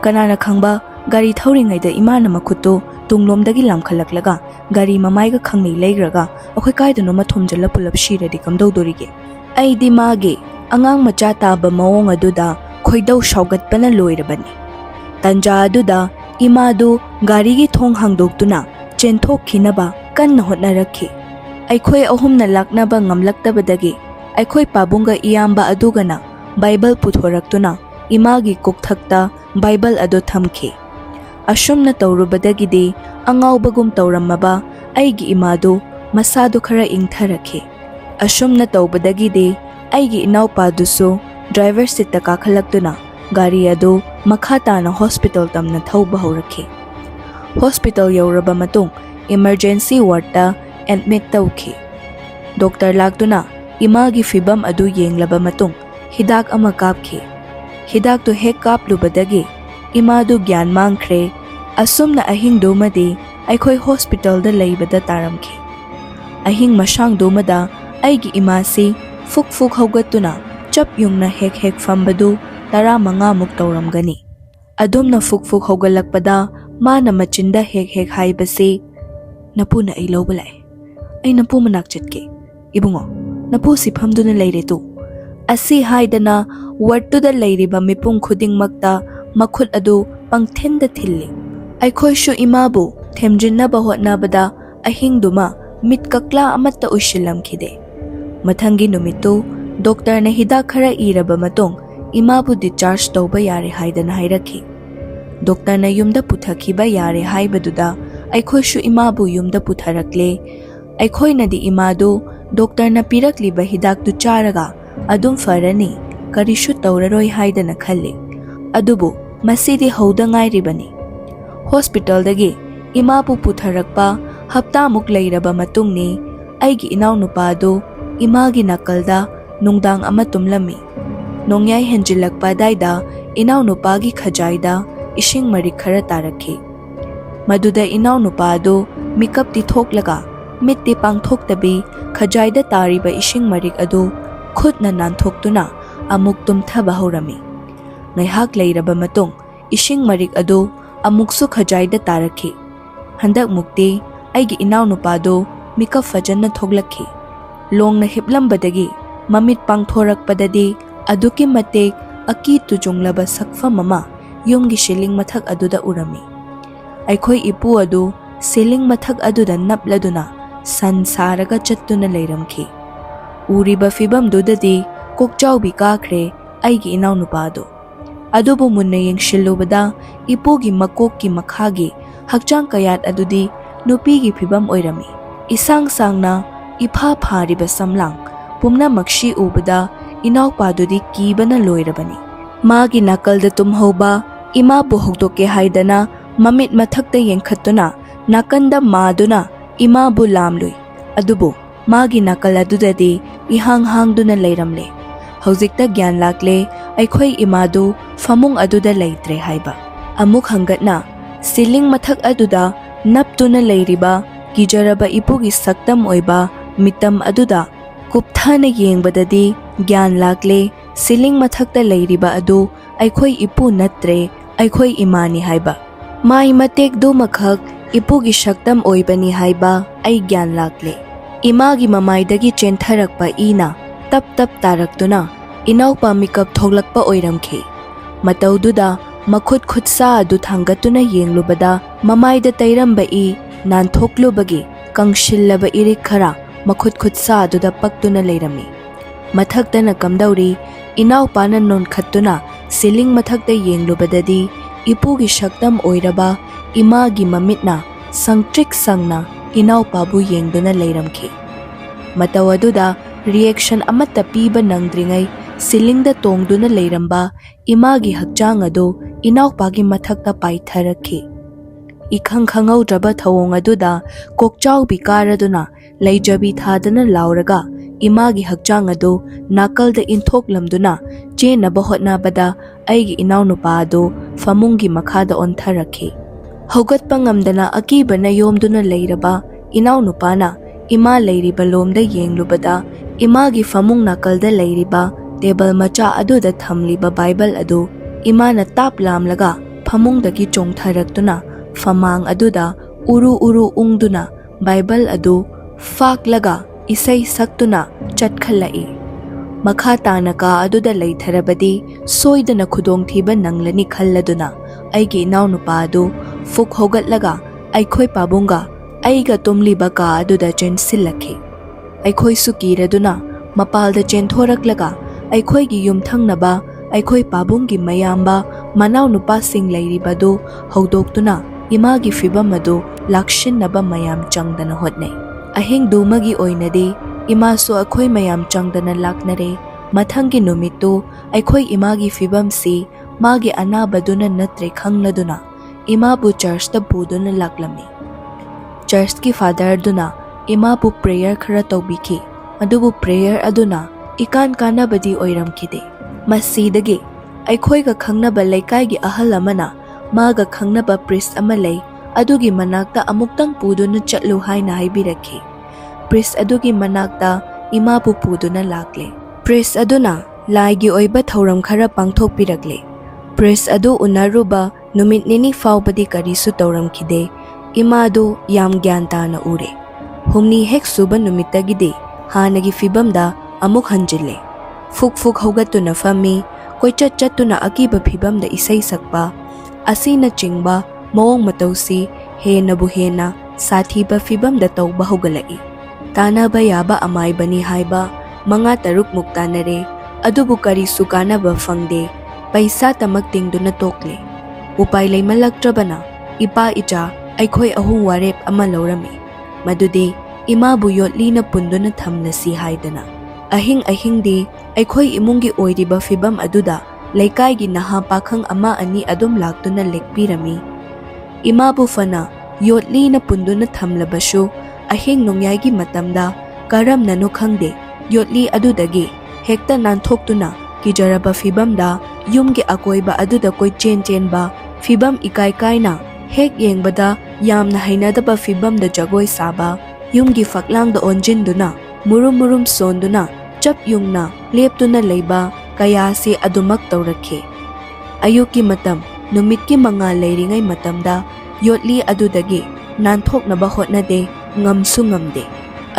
Kanana khangba gari thauringaida imana makhutto tunglomdagi lamkhalaklaga gari mamaiga khangnei leigraga akhoi kaidano ma thomjala pulap shiradi kamdodorige." Aidi mage angang macha taba mawong aduda khoidau shaugatpana loirabani. Tanja aduda imadu garigi thong hangdoktuna chenthokhinaba kanna hotnarakhi. Aikhoi ahumna laknaba ngamlaktabadagi aikhoi pabunga iyamba adugana Bible puthoraktuna imagi kokthakta Bible ado thamkhi. Ashumna taurubadagidi angaubagum tauramaba aigi imadu masadu khara ingtharakhi. Ashumna taubadagidi aigi inaupadusu driver seat ta kakhalakduna gari adu makhatana hospital tamna thauba haurakhi. Hospital yauraba matung emergency ward ta admit tawkhi. Doctor lakduna imagi fibam adu yenglaba matung hidak ama kapkhi. Hidak tu hek kaplubadagi imadu gyan mangkhre. Asumna ahing dumadi aikhoi hospital da leibada taramkhi. Ahing masang dumada aigi imasi fuk haugatuna chap yungna hek fambadu 15 muk tauramgani. Adumna fuk haugalakpada mana machinda hek haibasi, "Napu na ai lawba lai. Ai napu manak chatke. Ibungo, napu siphamduna leire tu." Asi haidana wartuda leiriba mipung khudingmakta makhut adu pangthinda thilli. Aikhoi shu imabu themjinnaba hotnabada ahingduma mit kakla amatta ushilamkhide. Mathangi numitu doctor na hidak khara iraba matung imabu discharge tauba yare haidana hairakhi. Doctor na yumda puthakhiba yare haibaduda aikhoi shu imabu yumda putharakle. Aikhoi na di imadu doctor na pirakliba hidak tu charaga adum farani karishu tauraroi haidana khalle. Adubu masidi hauda ngairibani. Hospital dagi imabu putharakpa hapta muk leiraba matungni aigi inaw nupado imagi nakalda nungdang ama tumlami. Nongyay henjilakpa daida inaw nupagi khajaida ishing marik khara tarakhi. Maduda inaw nupado mikap ti thoklaga mitti pangthoktabi khajaida tariba ishing marik adu khutna nanthoktuna amuk tumthaba horami. Ngaihak leiraba matung ishing marik adu amuksu khajaida tarakhi. Handak mukti aigi inaw nupado mikap fajanna thoglakhi. Longna hiplambadagi mamit pangthorakpadadi aduki matek aki tujunglaba sakfa mama yumgi shiling mathak aduda urami. Aikhoi ipu adu siling mathak aduda napladuna san saraga chattuna leiramkhi. ꯎꯔꯤꯕ ꯐꯤꯕꯝꯗꯨꯗꯗꯤ ꯀꯣꯛꯆꯥꯎꯕꯤ ꯀꯥꯈ꯭ꯔꯦ ꯑꯩꯒꯤ ꯏꯅꯥꯎꯅꯨꯄꯥꯗꯣ꯫ ꯑꯗꯨꯕꯨ ꯃꯨꯟꯅ ꯌꯦꯡꯁꯤꯜꯂꯨꯕꯗ ꯏꯄꯨꯒꯤ ꯃꯀꯣꯛꯀꯤ ꯃꯈꯥꯒꯤ ꯍꯛꯆꯥꯡ ꯀꯌꯥꯠ ꯑꯗꯨꯗꯤ ꯅꯨꯄꯤꯒꯤ ꯐꯤꯕꯝ ꯑꯣꯏꯔꯝꯃꯤ꯫ ꯏꯁꯥꯡ ꯁꯥꯡꯅ ꯏꯐꯥ ꯐꯥꯔꯤꯕ ꯁꯝꯂꯥꯡ ꯄꯨꯝꯅꯃꯛꯁꯤ ꯎꯕꯗ ꯏꯅꯥꯎꯄꯥꯗꯨꯗꯤ ꯀꯤꯕꯅ ꯂꯣꯏꯔꯕꯅꯤ꯫ ꯃꯥꯒꯤ ꯅꯥꯀꯜꯗ ꯇꯨꯝꯍꯧꯕ ꯏꯃꯥꯕꯨ ꯍꯧꯗꯣꯛꯀꯦ ꯍꯥꯏꯗꯅ ꯃꯃꯤꯠ ꯃꯊꯛꯇ ꯌꯦꯡꯈꯠꯇꯨꯅ ꯅꯥꯀꯟꯗ ꯃꯥꯗꯨꯅ ꯏꯃꯥꯕꯨ ꯂꯥꯝꯂꯨꯏ꯫ ꯑꯗꯨꯕꯨ ꯃꯥꯒꯤ ꯅꯥꯀꯜ ꯑꯗꯨꯗꯗꯤ ꯏꯍꯥꯡ ꯍꯥꯡꯗꯨꯅ ꯂꯩꯔꯝꯂꯦ꯫ ꯍꯧꯖꯤꯛꯇ ꯒ꯭ꯌꯥꯟ ꯂꯥꯛꯂꯦ ꯑꯩꯈꯣꯏ ꯏꯃꯥꯗꯨ ꯐꯃꯨꯡ ꯑꯗꯨꯗ ꯂꯩꯇ꯭ꯔꯦ ꯍꯥꯏꯕ꯫ ꯑꯃꯨꯛ ꯍꯪꯒꯠꯅ ꯁꯤꯂꯤꯡ ꯃꯊꯛ ꯑꯗꯨꯗ ꯅꯞꯇꯨꯅ ꯂꯩꯔꯤꯕ ꯀꯤꯖꯔꯕ ꯏꯄꯨꯒꯤ ꯁꯛꯇꯝ ꯑꯣꯏꯕ ꯃꯤꯇꯝ ꯑꯗꯨꯗ ꯀꯨꯞꯊꯅ ꯌꯦꯡꯕꯗꯗꯤ ꯒ꯭ꯌꯥꯟ ꯂꯥꯛꯂꯦ ꯁꯤꯂꯤꯡ ꯃꯊꯛꯇ ꯂꯩꯔꯤꯕ ꯑꯗꯨ ꯑꯩꯈꯣꯏ ꯏꯄꯨ ꯅꯠꯇ꯭ꯔꯦ ꯑꯩꯈꯣꯏ ꯏꯃꯥꯅꯤ ꯍꯥꯏꯕ꯫ ꯃꯥꯏ ꯃꯇꯦꯛꯗꯨꯃꯈꯛ ꯏꯄꯨꯒꯤ ꯁꯛꯇꯝ ꯑꯣꯏꯕꯅꯤ ꯍꯥꯏꯕ ꯑꯩ ꯒ꯭ꯌꯥꯟ ꯂꯥꯛꯂꯦ꯫ ꯏꯃꯥꯒꯤ ꯃꯃꯥꯏꯗꯒꯤ ꯆꯦꯟꯊꯔꯛꯄ ꯏꯅ ꯇꯞ ꯇꯞ ꯇꯥꯔꯛꯇꯨꯅ ꯏꯅꯥꯎꯄꯥ ꯃꯤꯀꯞ ꯊꯣꯛꯂꯛꯄ ꯑꯣꯏꯔꯝꯈꯤ꯫ ꯃꯇꯧꯗꯨꯗ ꯃꯈꯨꯠ ꯈꯨꯠꯁꯥ ꯑꯗꯨ ꯊꯥꯡꯒꯠꯇꯨꯅ ꯌꯦꯡꯂꯨꯕꯗ ꯃꯃꯥꯏꯗ ꯇꯩꯔꯝꯕ ꯏ ꯅꯥꯟꯊꯣꯛꯂꯨꯕꯒꯤ ꯀꯪꯁꯤꯜꯂꯕ ꯏꯔꯤꯛ ꯈꯔ ꯃꯈꯨꯠ ꯈꯨꯠꯁꯥ ꯑꯗꯨꯗ ꯄꯛꯇꯨꯅ ꯂꯩꯔꯝꯃꯤ꯫ ꯃꯊꯛꯇꯅ ꯀꯝꯗꯧꯔꯤ ꯏꯅꯥꯎꯄꯥꯅ ꯅꯣꯟꯈꯠꯇꯨꯅ ꯁꯤꯂꯤꯡ ꯃꯊꯛꯇ ꯌꯦꯡꯂꯨꯕꯗꯗꯤ ꯏꯄꯨꯒꯤ ꯁꯛꯇꯝ ꯑꯣꯏꯔꯕ ꯏꯃꯥꯒꯤ ꯃꯃꯤꯠꯅ ꯁꯪꯇ꯭ꯔꯤꯛ ꯁꯪꯅ ꯏꯅꯥꯎꯄꯥꯕꯨ ꯌꯦꯡꯗꯨꯅ ꯂꯩꯔꯝꯈꯤ꯫ ꯃꯇꯧ ꯑꯗꯨꯗ ರಿಯꯦಕ್ಷನ್ ꯑꯃꯠꯇ ꯄꯤꯕ ꯅꯪꯗ꯭ꯔꯤꯉꯩ ꯁꯤꯂꯤꯡꯗ ꯇꯣꯡꯗꯨꯅ ꯂꯩꯔꯝꯕ ꯏꯃꯥꯒꯤ ꯍꯛꯆꯥꯡ ꯑꯗꯨ ꯏꯅꯥꯎꯄꯥꯒꯤ ꯃꯊꯛꯇ ꯄꯥꯏꯊꯔꯛꯈꯤ꯫ ꯏꯈꯪ ꯈꯪꯍꯧꯗ꯭ꯔꯕ ꯊꯧꯑꯣꯡ ꯑꯗꯨꯗ ꯀꯣꯛꯆꯥꯎꯕꯤ ꯀꯥꯔꯗꯨꯅ ꯂꯩꯖꯕꯤ ꯊꯥꯗꯅ ꯂꯥꯎꯔꯒ ꯏꯃꯥꯒꯤ ꯍꯛꯆꯥꯡ ꯑꯗꯨ ꯅꯥꯀꯜꯗ ꯏꯟꯊꯣꯛꯂꯝꯗꯨꯅ ꯆꯦꯟꯅꯕ ꯍꯣꯠꯅꯕꯗ ꯑꯩꯒꯤ ꯏꯅꯥꯎꯅꯨꯄꯥ ꯑꯗꯨ ꯐꯃꯨꯡꯒꯤ ꯃꯈꯥꯗ ꯑꯣꯟꯊꯔꯛꯈꯤ꯫ ꯍꯧꯒꯠꯄ ꯉꯝꯗꯅ ꯑꯀꯤꯕꯅ ꯌꯣꯝꯗꯨꯅ ꯂꯩꯔꯕ ꯏꯅꯥꯎꯅꯨꯄꯥꯅ ꯏꯃꯥ ꯂꯩꯔꯤꯕ ꯂꯣꯝꯗ ꯌꯦꯡꯂꯨꯕꯗ ꯏꯃꯥꯒꯤ ꯐꯃꯨꯡ ꯅꯥꯀꯜꯗ ꯂꯩꯔꯤꯕ ꯇꯦꯕꯜ ꯃꯆꯥ ꯑꯗꯨꯗ ꯊꯝꯂꯤꯕ ꯕꯥꯏꯕꯜ ꯑꯗꯨ ꯏꯃꯥꯅ ꯇꯥꯞ ꯂꯥꯝꯂꯒ ꯐꯃꯨꯡꯗꯒꯤ ꯆꯣꯡꯊꯔꯛꯇꯨꯅ ꯐꯃꯥꯡ ꯑꯗꯨꯗ ꯎꯔꯨ ꯎꯔꯨ ꯎꯪꯗꯨꯅ ꯕꯥꯏꯕꯜ ꯑꯗꯨ ꯐꯥꯛꯂꯒ ꯏꯁꯩ ꯁꯛꯇꯨꯅ ꯆꯠꯈꯠꯂꯛꯏ꯫ ꯃꯈꯥ ꯇꯥꯅ ꯀꯥ ꯑꯗꯨꯗ ꯂꯩꯊꯔꯕꯗꯤ ꯁꯣꯏꯗꯅ ꯈꯨꯗꯣꯡꯊꯤꯕ ꯅꯪꯂꯅꯤ ꯈꯜꯂꯗꯨꯅ ꯑꯩꯒꯤ ꯏꯅꯥꯎꯅꯨꯄꯥ ꯑꯗꯨ ꯐꯨꯛ ꯍꯧꯒꯠꯂꯒ ꯑꯩꯈꯣꯏ ꯄꯥꯕꯨꯡꯒ ꯑꯩꯒ ꯇꯨꯝꯂꯤꯕ ꯀꯥ ꯑꯗꯨꯗ ꯆꯦꯟꯁꯤꯜꯂꯛꯈꯤ꯫ ꯑꯩꯈꯣꯏꯁꯨ ꯀꯤꯔꯗꯨꯅ ꯃꯄꯥꯜꯗ ꯆꯦꯟꯊꯣꯔꯛꯂꯒ ꯑꯩꯈꯣꯏꯒꯤ ꯌꯨꯝꯊꯪꯅꯕ ꯑꯩꯈꯣꯏ ꯄꯥꯕꯨꯡꯒꯤ ꯃꯌꯥꯝꯕ ꯃꯅꯥꯎꯅꯨꯄꯥꯁꯤꯡ ꯂꯩꯔꯤꯕꯗꯨ ꯍꯧꯗꯣꯛꯇꯨꯅ ꯏꯃꯥꯒꯤ ꯐꯤꯕꯝ ꯑꯗꯨ ꯂꯥꯛꯁꯤꯟꯅꯕ ꯃꯌꯥꯝ ꯆꯪꯗꯅ ꯍꯣꯠꯅꯩ꯫ ꯑꯍꯤꯡꯗꯨꯃꯒꯤ ꯑꯣꯏꯅꯗꯤ ꯏꯃꯥꯁꯨ ꯑꯩꯈꯣꯏ ꯃꯌꯥꯝ ꯆꯪꯗꯅ ꯂꯥꯛꯅꯔꯦ꯫ ꯃꯊꯪꯒꯤ ꯅꯨꯃꯤꯠꯇꯨ ꯑꯩꯈꯣꯏ ꯏꯃꯥꯒꯤ ꯐꯤꯕꯝꯁꯤ ꯃꯥꯒꯤ ꯑꯅꯥꯕꯗꯨꯅ ꯅꯠꯇ꯭ꯔꯦ ꯈꯪꯂꯗꯨꯅ ꯏꯃꯥꯕꯨ ꯆꯔꯆꯇ ꯄꯨꯗꯨꯅ ꯂꯥꯛꯂꯝꯃꯤ꯫ ꯆꯔꯆꯀꯤ ꯐꯥꯗꯔꯗꯨꯅ ꯏꯃꯥꯕꯨ ꯄ꯭ꯔꯦꯌꯔ ꯈꯔ ꯇꯧꯕꯤꯈꯤ꯫ ꯑꯗꯨꯕꯨ ꯄ꯭ꯔꯦꯌꯔ ꯑꯗꯨꯅ ꯏꯀꯥꯟ ꯀꯥꯟꯅꯕꯗꯤ ꯑꯣꯏꯔꯝꯈꯤꯗꯦ꯫ ꯃꯁꯤꯗꯒꯤ ꯑꯩꯈꯣꯏꯒ ꯈꯪꯅꯕ ꯂꯩꯀꯥꯏꯒꯤ ꯑꯍꯜ ꯑꯃꯅ ꯃꯥꯒ ꯈꯪꯅꯕ ꯄ꯭ꯔꯤꯁ ꯑꯃ ꯂꯩ ꯑꯗꯨꯒꯤ ꯃꯅꯥꯛꯇ ꯑꯃꯨꯛꯇꯪ ꯄꯨꯗꯨꯅ ꯆꯠꯂꯨ ꯍꯥꯏꯅ ꯍꯥꯏꯕꯤꯔꯛꯈꯤ꯫ ꯄ꯭ꯔꯤꯁ ꯑꯗꯨꯒꯤ ꯃꯅꯥꯛꯇ ꯏꯃꯥꯕು ꯄꯨꯗꯨꯅ ꯂꯥꯛꯂꯦ꯫ ꯄ꯭ꯔꯤꯁ ꯑꯗꯨꯅ ꯂꯥꯏꯒꯤ ꯑꯣꯏꯕ ꯊꯧꯔꯝ ꯈꯔ ꯄꯥꯡꯊꯣꯛꯄꯤꯔꯛꯂꯦ꯫ ꯄ꯭ꯔꯤꯁ ꯑꯗꯨ ꯎꯅꯔꯨꯕ ꯅꯨꯃꯤꯠ ꯅꯤꯅꯤ ꯐꯥꯎꯕꯗꯤ ꯀꯔꯤꯁꯨ ꯇꯧꯔꯝꯈꯤꯗꯦ꯫ ꯏꯃꯥꯗꯨ ꯌꯥꯝ ꯒ꯭ꯌꯥꯟ ꯇꯥꯅ ꯎꯔꯦ꯫ ꯍꯨꯝꯅꯤ ꯍꯦꯛ ꯁꯨꯕ ꯅꯨꯃꯤꯠꯇꯒꯤꯗꯤ ꯍꯥꯟꯅꯒꯤ ꯐꯤꯕꯝꯗ ꯑꯃꯨꯛ ꯍꯟꯖꯤꯜꯂꯦ꯫ ꯐꯨꯛ ꯐꯨꯛ ꯍꯧꯒꯠꯇꯨꯅ ꯐꯝꯃꯤ, ꯀꯣꯏꯆꯠ ꯆꯠꯇꯨꯅ ꯑꯀꯤꯕ ꯐꯤꯕꯝꯗ ꯏꯁꯩ ꯁꯛꯄ ꯑꯁꯤꯅꯆꯤꯡꯕ ꯃꯑꯣꯡ ꯃꯇꯧꯁꯤ ꯍꯦꯟꯅꯕꯨ ꯍꯦꯟꯅ ꯁꯥꯊꯤꯕ ꯐꯤꯕꯝꯗ ꯇꯧꯕ ꯍꯧꯒꯠꯂꯛꯏ꯫ ꯇꯥꯟꯅꯕ ꯌꯥꯕ ꯑꯃꯥꯏꯕꯅꯤ ꯍꯥꯏꯕ 5-6ꯃꯨꯛ ꯇꯥꯟꯅꯔꯦ꯫ ꯑꯗꯨꯕꯨ ꯀꯔꯤꯁꯨ ꯀꯥꯟꯅꯕ ꯐꯪꯗꯦ꯫ ꯄꯩꯁꯥ ꯇꯃꯛ ꯇꯤꯡꯗꯨꯅ ꯇꯣꯛꯂꯦ꯫ ꯎꯄꯥꯏ ꯂꯩꯃꯜꯂꯛꯇ꯭ꯔꯕꯅ ꯏꯄꯥ ꯏꯆꯥ ꯑꯩꯈꯣꯏ ꯑꯍꯨꯝ ꯋꯥꯔꯦꯞ ꯑꯃ ꯂꯧꯔꯝꯃꯤ꯫ ꯃꯗꯨꯗꯤ ꯏꯃꯥꯕꯨ ꯌꯣꯠꯂꯤꯅ ꯄꯨꯟꯗꯨꯅ ꯊꯝꯂꯁꯤ ꯍꯥꯏꯗꯅ꯫ ꯑꯍꯤꯡ ꯑꯍꯤꯡꯗꯤ ꯑꯩꯈꯣꯏ ꯏꯃꯨꯡꯒꯤ ꯑꯣꯏꯔꯤꯕ ꯐꯤꯕꯝ ꯑꯗꯨꯗ ꯂꯩꯀꯥꯏꯒꯤ ꯅꯍꯥ ꯄꯥꯈꯪ 1-2 ꯑꯗꯨꯝ ꯂꯥꯛꯇꯨꯅ ꯂꯦꯛꯄꯤꯔꯝꯃꯤ꯫ ꯏꯃꯥꯕꯨ ꯐꯅ ꯌꯣꯠꯂꯤꯅ ꯄꯨꯟꯗꯨꯅ ꯊꯝꯂꯕꯁꯨ ꯑꯍꯤꯡ ꯅꯣꯡꯌꯥꯏꯒꯤ ꯃꯇꯝꯗ ꯀꯔꯝꯅꯅꯣ ꯈꯪꯗꯦ ꯌꯣꯠꯂꯤ ꯑꯗꯨꯗꯒꯤ ꯍꯦꯛꯇ ꯅꯥꯟꯊꯣꯛꯇꯨꯅ ꯀꯤꯖꯔꯕ ꯐꯤꯕꯝꯗ ꯌꯨꯝꯒꯤ ꯑꯀꯣꯏꯕ ꯑꯗꯨꯗ ꯀꯣꯏꯆꯦꯟ ꯆꯦꯟꯕ ꯐꯤꯕꯝ ꯏꯀꯥꯏ ꯀꯥꯏꯅ ꯍꯦꯛ ꯌꯦꯡꯕꯗ ꯌꯥꯝꯅ ꯍꯩꯅꯗꯕ ꯐꯤꯕꯝꯗ ꯖꯒꯣꯏ ꯁꯥꯕ, ꯌꯨꯝꯒꯤ ꯐꯛꯂꯥꯡꯗ ꯑꯣꯟꯖꯤꯟꯗꯨꯅ ꯃꯨꯔꯨꯝ ꯃꯨꯔꯨꯝ ꯁꯣꯟꯗꯨꯅ ꯆꯞ ꯌꯨꯡꯅ ꯂꯦꯞꯇꯨꯅ ꯂꯩꯕ ꯀꯌꯥꯁꯤ ꯑꯗꯨꯃꯛ ꯇꯧꯔꯛꯈꯤ꯫ ꯑꯌꯨꯛꯀꯤ ꯃꯇꯝ ꯅꯨꯃꯤꯠꯀꯤ ꯃꯉꯥꯜ ꯂꯩꯔꯤꯉꯩ ꯃꯇꯝꯗ ꯌꯣꯠꯂꯤ ꯑꯗꯨꯗꯒꯤ ꯅꯥꯟꯊꯣꯛꯅꯕ ꯍꯣꯠꯅꯗꯦ, ꯉꯝꯁꯨ ꯉꯝꯗꯦ꯫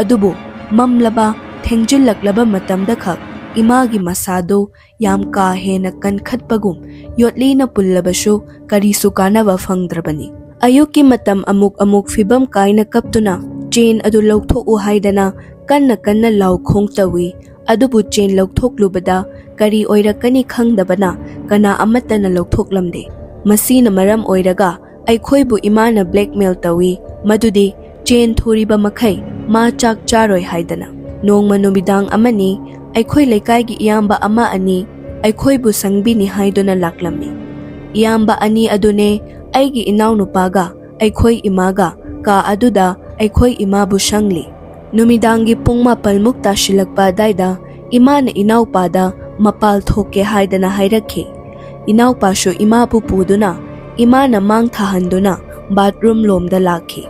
ꯑꯗꯨꯕꯨ ꯃꯝꯂꯕ ꯊꯦꯡꯖꯤꯜꯂꯛꯂꯕ ꯃꯇꯝꯗ ꯈꯛ ꯏꯃꯥꯒꯤ ꯃꯁꯥꯗꯨ ꯌꯥꯝ ꯀꯥ ꯍꯦꯟꯅ ꯀꯟꯈꯠꯄꯒꯨꯝ ꯌꯣꯠꯂꯤꯅ ꯄꯨꯜꯂꯕꯁꯨ ꯀꯔꯤꯁꯨ ꯀꯥꯟꯅꯕ ꯐꯪꯗ꯭ꯔꯕꯅꯤ꯫ ꯑꯌꯨꯛꯀꯤ ꯃꯇꯝ ꯑꯃꯨꯛ ꯑꯃꯨꯛ ꯐꯤꯕꯝ ꯀꯥꯏꯅ ꯀꯞꯇꯨꯅ chain adu lauthok'u haidana kanna kanna laukhong tawi adubu chain lauthokhlubada kari oirakani khangdabana kana amatana lauthoklamde masina maram oiraga aikhoibu imana blackmail tawi madudi chain thuriba makhai ma chak charoi haidana nongma numidang amani aikhoi laikai gi iyamba ama ani aikhoi bu sangbini haidona laklami iyamba ani adune aigi inaw nupaga aikhoi imaga ka aduda aikhoi ima bu shangli numidangi pungma palmukta shilakpa daida imana inaw pada mapal thoke haidana hairakhe inaw pasho ima bu puduna imana mang thahanduna bathroom lomda lakhi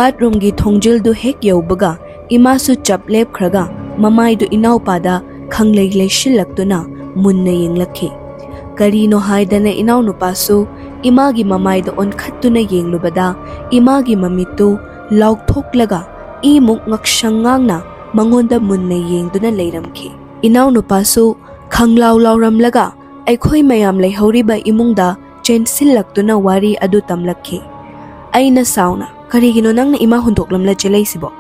bathroom gi thongjil du hek yaubaga ima su chaplep khraga mamai du inaw pada khanglei leishilakduna munna yenglakhi karino haidana inaw nupasu imagi mamai da onkhattuna yenglubada imagi mamitu laukthoklaga imuk ngakshangangna mangonda munna yengduna leiramkhi inaw nupasu khanglaw lawramlaga aikhoi mayam leihoriba imungda chensillaktuna wari adu tamlakhi aina sauna karigino nangna ima hundoklamla cheleisibo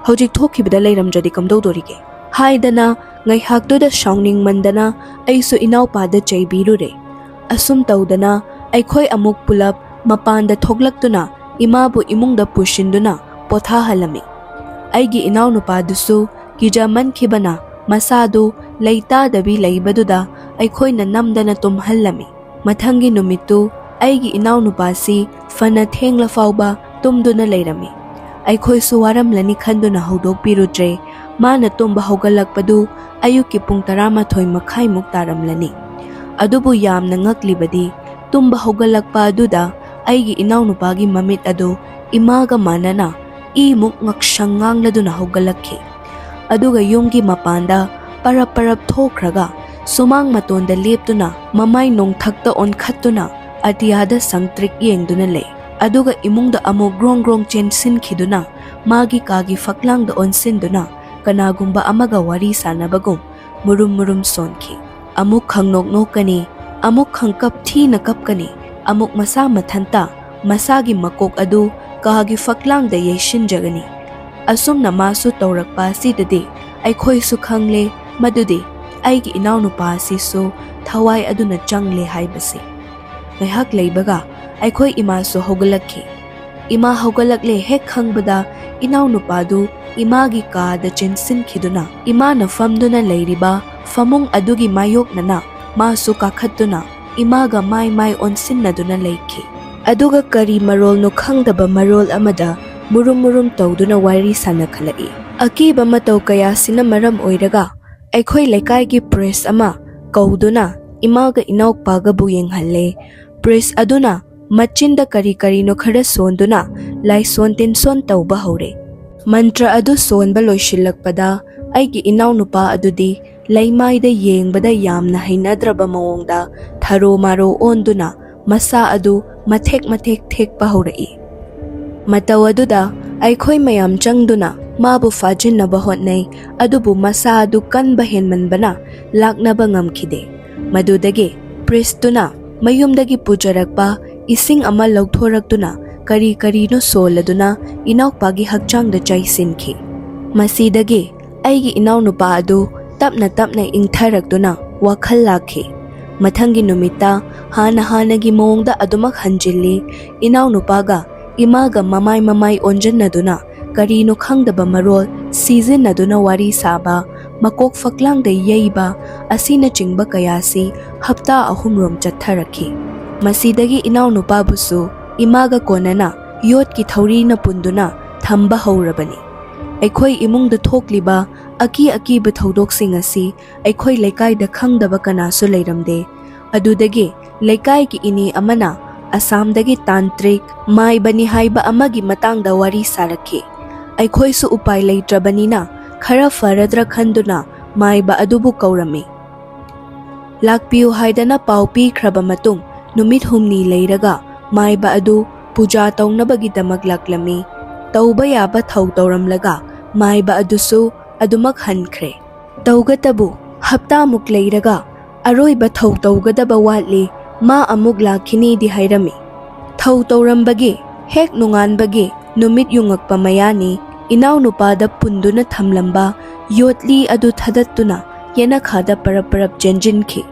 hojik thokhibada leiramjadi kamdodorige haidana ngaihaktoda shauning mandana aisu inaw pada chaibirure asum tawdana aikhoi amuk pulap mapanda thoklaktuna imabu imungda pushinduna potha halami aigi inaw nupadusu kijaman khibana masadu leita dabi leibaduda aikhoi na namdana tumhallami mathangi numitu aigi inaw nupasi fana thengla fauba tumduna leirami aikhoi su waramlani khanduna hodok pirudre mana tumba hogalakpadu ayuki pung 12 makhai muk taramlani adubu yamna ngaklibadi tumba hogalakpa aduda aigi inaw nupagi mamit adu imaga manana imuk ngakshangangladuna hogalakhi aduga yumgi mapanda parap thokraga sumang matonda leptuna mamai nongthakta onkhattuna atiyada sangtrik yengduna le aduga imungda amo grong chensin khiduna magi kagi faklangda onsinduna kanagumba amaga wari sanabagum murum sonkhi amuk khangnok nokani amuk khangkap thina kapkani amuk masa mathanta masagi makok adu kagi faklangda yeshin jagani asumna masu tawrakpa sidade aikhoi su khangle madudi aigi inaw nupa si su thawai aduna changle haibase ngaihak leibaga aikhoi ima su hogalakhi ima hogalakle hek khangbada inaw nupa du imagi ka da chensin khiduna ima na famduna leiriba famung adugi mayok nana masu kakhattuna imaga mai onsinnaduna leikhi aduga kari marol no khangdaba marol amada murum tawduna wari sana khalai akiba matau kaya sina maram oiraga aikhoi laikai gi press ama kauduna imaga inok paga bu yenghalle press aduna machinda kari no khara sonduna lai sonten son tawba hore mantra adu sonba loishilakpada aigi inaw nupa adudi laimaida yengbada yamna hainadraba mawongda tharo maro onduna masa adu mathek thekpa horai mataw aduda aikhoi mayam changduna mabu fajinnaba hotnai adubu masa adu kanba henmanbana laknaba ngamkhide madudagi pristuna mayumdagi pujarakpa ising ama lauthoraktuna kari no soladuna inawpagi hakchangda chaisinki masidagi aigi inaw nupa adu tapna ingtharakduna wakhal lakhi mathangi numita hanagi mongda adumak hanjilli inaw nupaga imaga mamai onjannaduna karino khangdaba marol seasonaduna wari saba makok faklangda yeiba asina chingba kayasi hapta ahumrom chatharakhi masidagi inaw nupa busu imaga konana yot ki thauri na punduna thamba haurabani aikhoi imungda thokliba aki ba thodok singasi aikhoi laikai da khangdaba kana su leiramde adudagi laikai ki ini amana asam dagi tantric mai bani haiba amagi matangda wari sarakhe aikhoi su upai leitrabanina khara faradra khanduna mai ba adubu kaurami lakpiu haidana paupi khraba matung numit humni leiraga mai ba adu puja tawnabagi damak laklami tauba yaba thau tawramlaga mai ba adusu adumak hankhre tawgatabu hapta muk leiraga aroi ba thau tawgadaba watli ma amuk lakhini di hairami thau tawrambagi hek nunganbagi numit yungakpa mayani Inaw nupada punduna thamlamba yotli adu thadattuna yenakhada parap jenjinki.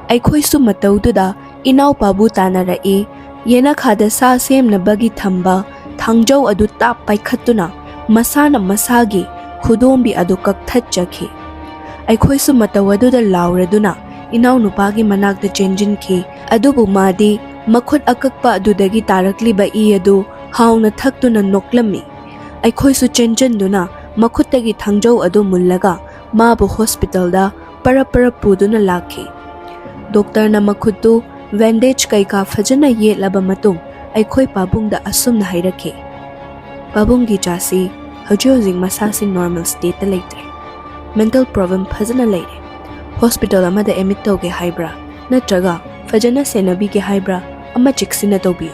Aikhoisu mataududa inaw pabu tanarae yenakhada sa semnabagi thamba thangjau adu tap paikhattuna masana masagi khudombi adu kakthatchakhi. Aikhoisu matawaduda lauraduna inaw nupagi manakda jenjinki adubu madi makhut akakpa adudagi tarakliba I adu hauna thaktuna noklami. Aikhoisu chenjanduna makhutagi thangjau adu mullaga mabu hospital da parap puduna lakhi. Doctor na makhutu bandage kaika fajana yetlaba matung aikhoi pabung da asum na hairakhi. Pabung gi chasi hojing masasi normal state ta later. Mental problem fajana laire. Hospital amada emit toge haibra natraga fajana senabi ge haibra ama chiksina tobi.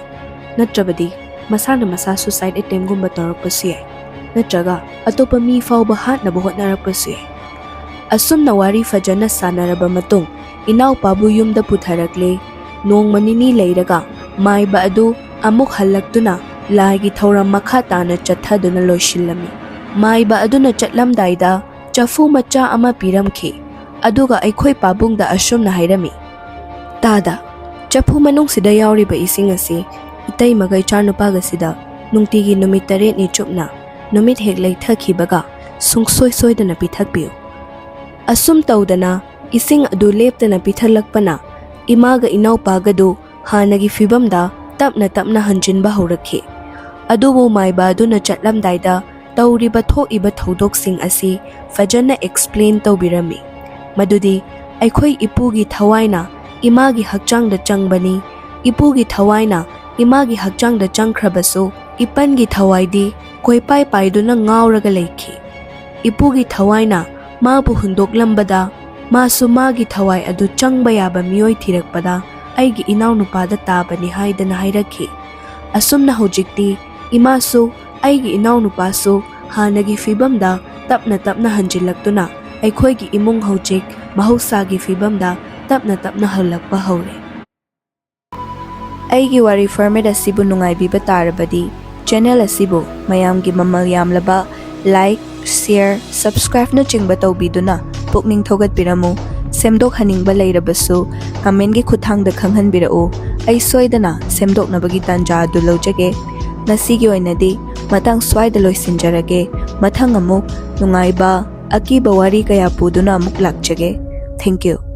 Natrabadi masana masa suicide attempt gumba torakpasi ai. Natraga atopa mi fauba hat na buhot narakpasi ai. Asum na wari fajana sanaraba matung inaw pabu yumda putharakle nong manini leiraga maiba adu amuk halaktuna laigi thoram makha tana chathaduna loishillami. Maiba aduna chatlamdaida chafu macha ama piramkhi aduga aikhoi pabungda asum na hairami. Tada chafu manung sida yauriba ising asi itai magai charnupaga sida nungtigi numit 8 ni chupna numit heglai thakhibaga sungsoi soidana pithakpiu. Asum taudana ising adu leptana pithalakpana imaga inaw pagadu hanagi fibamda tapna hanjinba haurakhi. Adubu maiba aduna chatlamdaida tauriba thoiba thodok asi fajana explain tawbirami. Madudi aikhoi ipugi thawaina imagi hakchangda changbani ipugi thawaina imagi hakchangda changkhrabasu ipangi thawaidi koipai paiduna ngauraga leikhi. Ipugi thawaina mabu hundoklambada masu magi thawai adu changba yaba mioi thirakpada aigi inaw nupada tabani haidana hairakhi. Asumna hojikti imasu aigi inaw nupasu hanagi fibamda tapna hanjilaktuna aikhoigi imung hojik mahausagi fibamda tapna halakpa haure. Aigi wari format asibu nungaibiba tarabadi channel asibu mayamgi mamal yamlaba like, share, subscribe na chingba tawbiduna pukning thogatpiramu. Semdok haningba leirabasu comment gi khuthangda khanghanbirau ai soidana semdok nabagi tanja adu lojage. Nasigi oinadi matang swaida loisinjarage mathang amuk nungaiba akiba wari kaya puduna amuk lakjage. Thank you.